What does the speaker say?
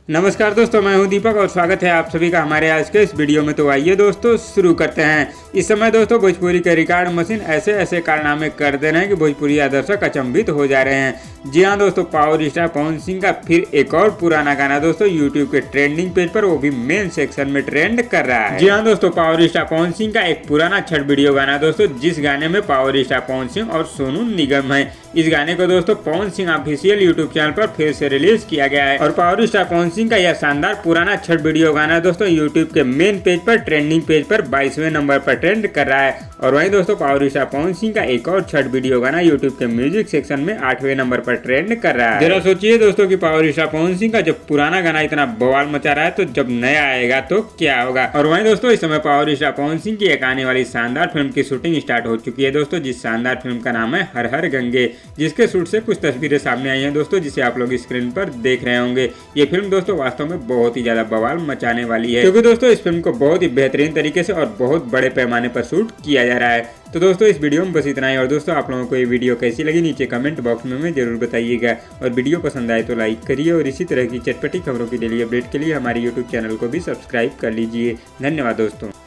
नमस्कार दोस्तों, मैं हूं दीपक और स्वागत है आप सभी का हमारे आज के इस वीडियो में। तो आइए दोस्तों शुरू करते हैं। इस समय दोस्तों भोजपुरी के रिकॉर्ड मशीन ऐसे ऐसे कारनामे कर दे रहे हैं कि भोजपुरी दर्शक अचंभित हो जा रहे हैं। जी हाँ दोस्तों, पावर स्टार पवन सिंह का फिर एक और पुराना गाना दोस्तों यूट्यूब के ट्रेंडिंग पेज पर, वो भी मेन सेक्शन में ट्रेंड कर रहा है। जी हाँ दोस्तों, पावर स्टार पवन सिंह का एक पुराना छठ वीडियो गाना दोस्तों, जिस गाने में पावर स्टार पवन सिंह और सोनू निगम है। इस गाने को दोस्तों Pawan Singh official YouTube channel पर फिर से रिलीज किया गया है और पावर स्टार पवन सिंह का यह शानदार पुराना छठ वीडियो गाना दोस्तों यूट्यूब के मेन पेज पर, ट्रेंडिंग पेज पर 22वें नंबर पर ट्रेंड कर रहा है। और वहीं दोस्तों पावर स्टार पवन सिंह का एक और छठ वीडियो गाना यूट्यूब के म्यूजिक सेक्शन में 8वें नंबर पर ट्रेंड कर रहा है। जरा सोचिए दोस्तों कि पावर स्टार पवन सिंह का जब पुराना गाना इतना बवाल मचा रहा है, तो जब नया आएगा तो क्या होगा। और वहीं दोस्तों इस समय पावर स्टार पवन सिंह की एक आने वाली शानदार फिल्म की शूटिंग स्टार्ट हो चुकी है दोस्तों, जिस शानदार फिल्म का नाम है हर हर गंगे, जिसके शूट से कुछ तस्वीरें सामने आई हैं दोस्तों, जिसे आप लोग स्क्रीन पर देख रहे होंगे। ये फिल्म दोस्तों वास्तव में बहुत ही ज्यादा बवाल मचाने वाली है, क्योंकि दोस्तों इस फिल्म को बहुत ही बेहतरीन तरीके से और बहुत बड़े पैमाने पर शूट किया जा रहा है। तो दोस्तों इस वीडियो में बस इतना ही। और दोस्तों आप लोगों को ये वीडियो कैसी लगी नीचे कमेंट बॉक्स में हमें जरूर बताइएगा, और वीडियो पसंद आए तो लाइक करिए, और इसी तरह की चटपटी खबरों की डेली अपडेट के लिए हमारे यूट्यूब चैनल को भी सब्सक्राइब कर लीजिए। धन्यवाद दोस्तों।